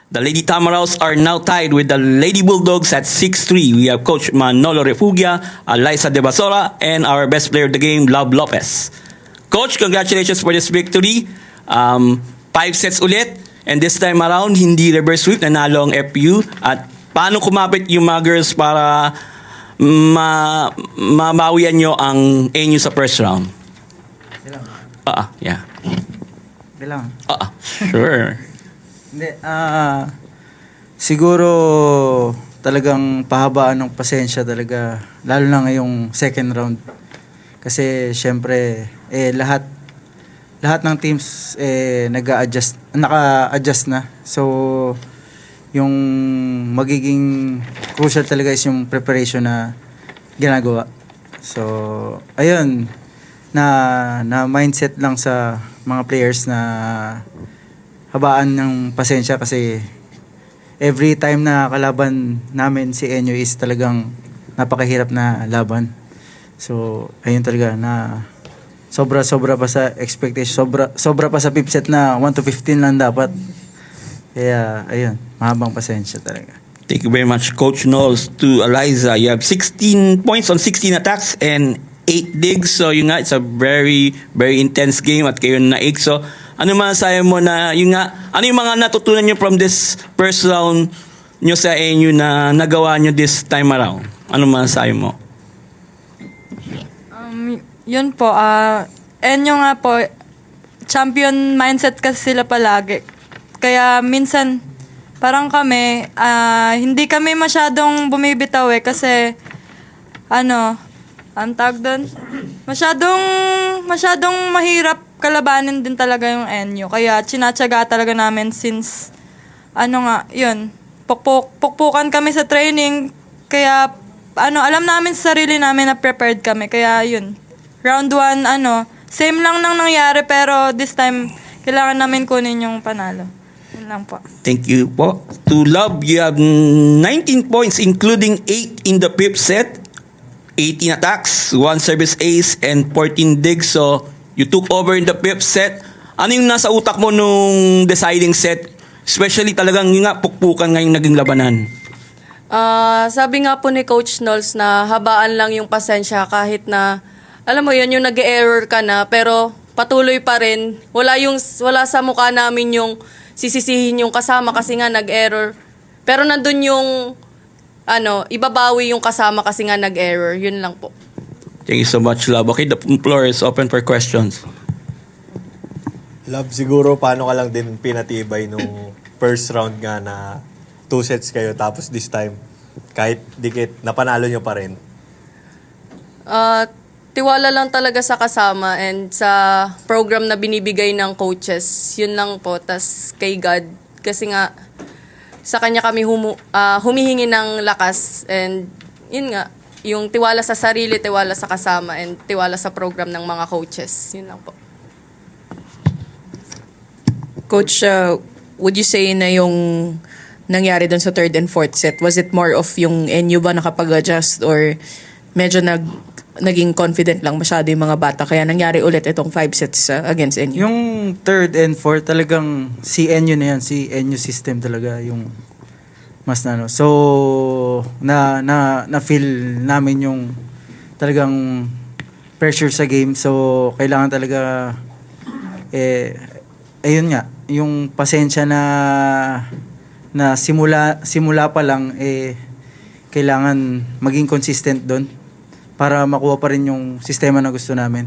The Lady Tamaraws are now tied with the Lady Bulldogs at 6-3. We have Coach Manolo Refugia, Eliza De Basora, and our best player of the game, Love Lopez. Coach, congratulations for this victory. 5 sets ulit. And this time around, hindi reverse sweep, nanalo ang FU. At paano kumapit yung mga girls para mabawian nyo ang NU sa first round? Yeah. Bilang. Sure. Hindi, siguro talagang pahabaan ng pasensya talaga, lalo na ngayong second round. Kasi syempre, lahat ng teams naka-adjust na. So, yung magiging crucial talaga is yung preparation na ginagawa. So, ayun, na mindset lang sa mga players na habaan ng pasensya kasi every time na kalaban namin si NU is talagang napakahirap na laban. So, ayun talaga na sobra pa sa expectation, sobra pa sa fifth set na 1-15 lang dapat. Kaya, ayun, mahabang pasensya talaga. Thank you very much, Coach Knowles. To Eliza, you have 16 points on 16 attacks and 8 digs. So, yun nga, it's a very, very intense game at kayo na-8. So, ano masasabi mo na, yun nga, ano yung mga natutunan nyo from this first round nyo sa NU na nagawa nyo this time around? Ano masasabi mo? Yun po, NU nga po, champion mindset kasi sila palagi. Kaya minsan, parang kami, hindi kami masyadong bumibitaw kasi, ang tawag doon, masyadong mahirap kalabanin din talaga yung NU. Kaya tsinatsaga talaga namin since, yun, pukpukan kami sa training. Kaya, alam namin sa sarili namin na prepared kami. Kaya yun, round 1, same lang nang nangyari pero this time, kailangan namin kunin yung panalo. Yun lang po. Thank you po. To Love, you have 19 points including 8 in the fifth set, 18 attacks, 1 service ace, and 14 digs. So, you took over in the fifth set. Ano yung nasa utak mo nung deciding set? Especially talagang yung nga, pukpukan ngayong naging labanan. Sabi nga po ni Coach Knowles na habaan lang yung pasensya kahit na, alam mo yun, yung nag-error ka na, pero patuloy pa rin. Wala sa mukha namin yung sisisihin yung kasama kasi nga nag-error. Pero nandun yung, ibabawi yung kasama kasi nga nag-error. Yun lang po. Thank you so much, Love. Okay, the floor is open for questions. Love, siguro paano ka lang din pinatibay nung first round nga na 2 sets kayo tapos this time, kahit dikit, napanalo nyo pa rin? Tiwala lang talaga sa kasama and sa program na binibigay ng coaches. Yun lang po. Tas kay God. Kasi nga, sa kanya kami humihingi ng lakas. And yun nga, yung tiwala sa sarili, tiwala sa kasama, and tiwala sa program ng mga coaches. Yun lang po. Coach, would you say na yung nangyari doon sa third and fourth set, was it more of yung NU ba nakapag-adjust or medyo naging confident lang masyado yung mga bata kaya nangyari ulit itong 5 sets against NU? Yung third and fourth talagang si NU na yan, si NU system talaga yung mas So, na feel namin yung talagang pressure sa game. So, kailangan talaga ayun nga, yung pasensya na simula pa lang kailangan maging consistent doon para makuha pa rin yung sistema na gusto namin.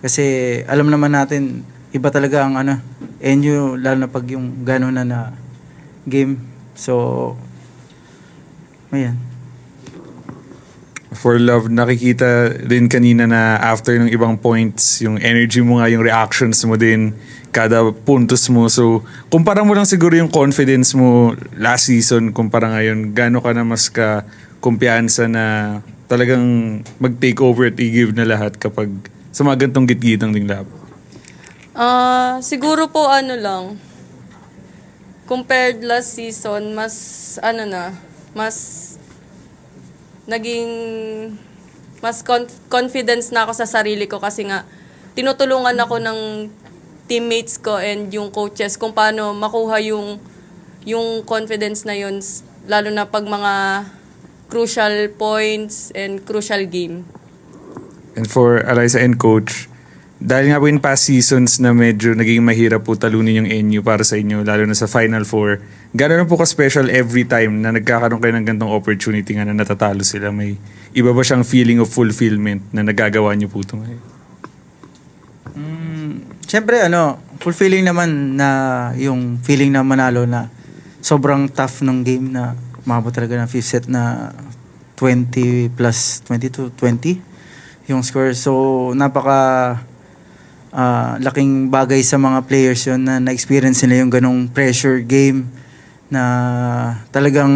Kasi alam naman natin iba talaga ang NU lalo na pag yung gano'n na game. So, ayan. For Love, nakikita din kanina na after ng ibang points, yung energy mo nga, yung reactions mo din, kada puntos mo. So, kumpara mo lang siguro yung confidence mo last season, kumpara ngayon, gaano ka na mas kumpiyansa na talagang mag-take over at i-give na lahat kapag sa mga gantong gitgitang ding lab? Siguro po lang, compared last season, mas naging confidence na ako sa sarili ko kasi nga tinutulungan ako ng teammates ko and yung coaches kung paano makuha yung yung confidence na yun, lalo na pag mga crucial points and crucial game. And for Eliza and Coach, dahil nga po in past seasons na medyo naging mahirap po talunin yung NU para sa inyo, lalo na sa Final Four, gano'n po ka-special every time na nagkakaroon kayo ng gantong opportunity nga na natatalo sila? May iba ba siyang feeling of fulfillment na nagagawa niyo po ito ngayon? Siyempre, fulfilling naman na yung feeling na manalo na sobrang tough ng game na umabot talaga ng fifth set na 20 plus 20 to 20 yung score. So, napaka laking bagay sa mga players yun na na-experience nila yung ganong pressure game na talagang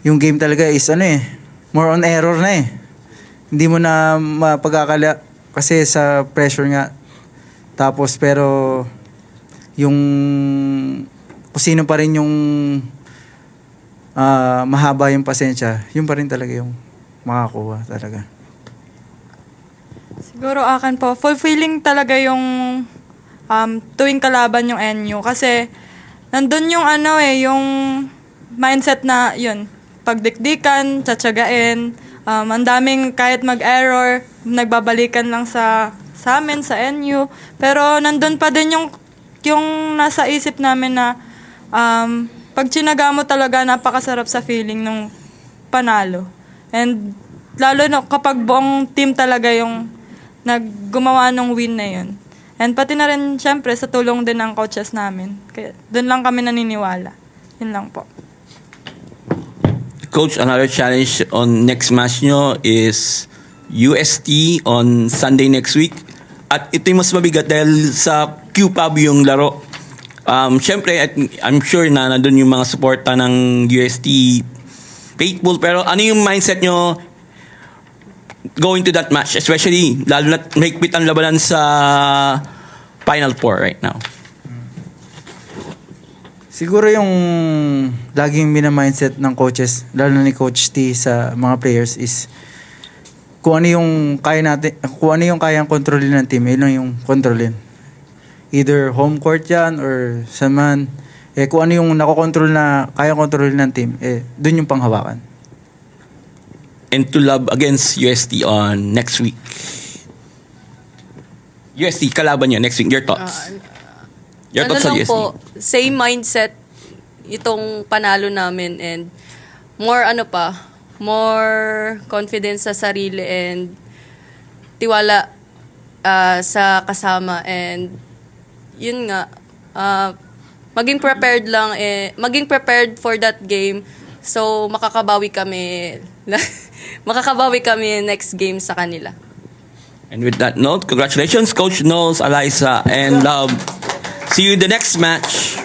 yung game talaga is more on error na eh. Hindi mo na mapagkakala kasi sa pressure nga. Tapos pero yung kung sino pa rin yung mahaba yung pasensya, yun pa rin talaga yung makakuha talaga. Siguro akin po, fulfilling talaga yung tuwing kalaban yung NU. Kasi nandun yung yung mindset na yun, pagdikdikan, tsatsagain, ang daming kahit mag-error, nagbabalikan lang sa amin, sa NU. Pero nandun pa din yung nasa isip namin na pag tsinaga mo talaga, napakasarap sa feeling ng panalo. And lalo na kapag buong team talaga yung naggumawa ng win na yun. And pati na rin, syempre, sa tulong din ng coaches namin. Kaya doon lang kami naniniwala. Yun lang po. Coach, another challenge on next match nyo is UST on Sunday next week. At ito yung mas mabigat dahil sa QPAB yung laro. Syempre, I'm sure na nandun yung mga suporta ng UST faithful. Pero ano yung mindset nyo going to that match, especially lalo na mahigpit ang labanan sa Final Four right now? Siguro yung laging mina-mindset ng coaches, lalo na ni Coach T sa mga players is kung ano yung kayang kontrolin ng team, yun lang yung kontrolin. Either home court yan or sa man, kung ano yung nakokontrol na kayang kontrolin ng team, dun yung panghawakan. And to love against UST on next week. UST, kalaban nyo next week. Your thoughts? Your thoughts sa lang UST? po, same mindset itong panalo namin and more more confidence sa sarili and tiwala sa kasama and yun nga, maging prepared lang maging prepared for that game so makakabawi kami next game sa kanila. And with that note, congratulations, Coach Knowles, Eliza, and Love. See you in the next match.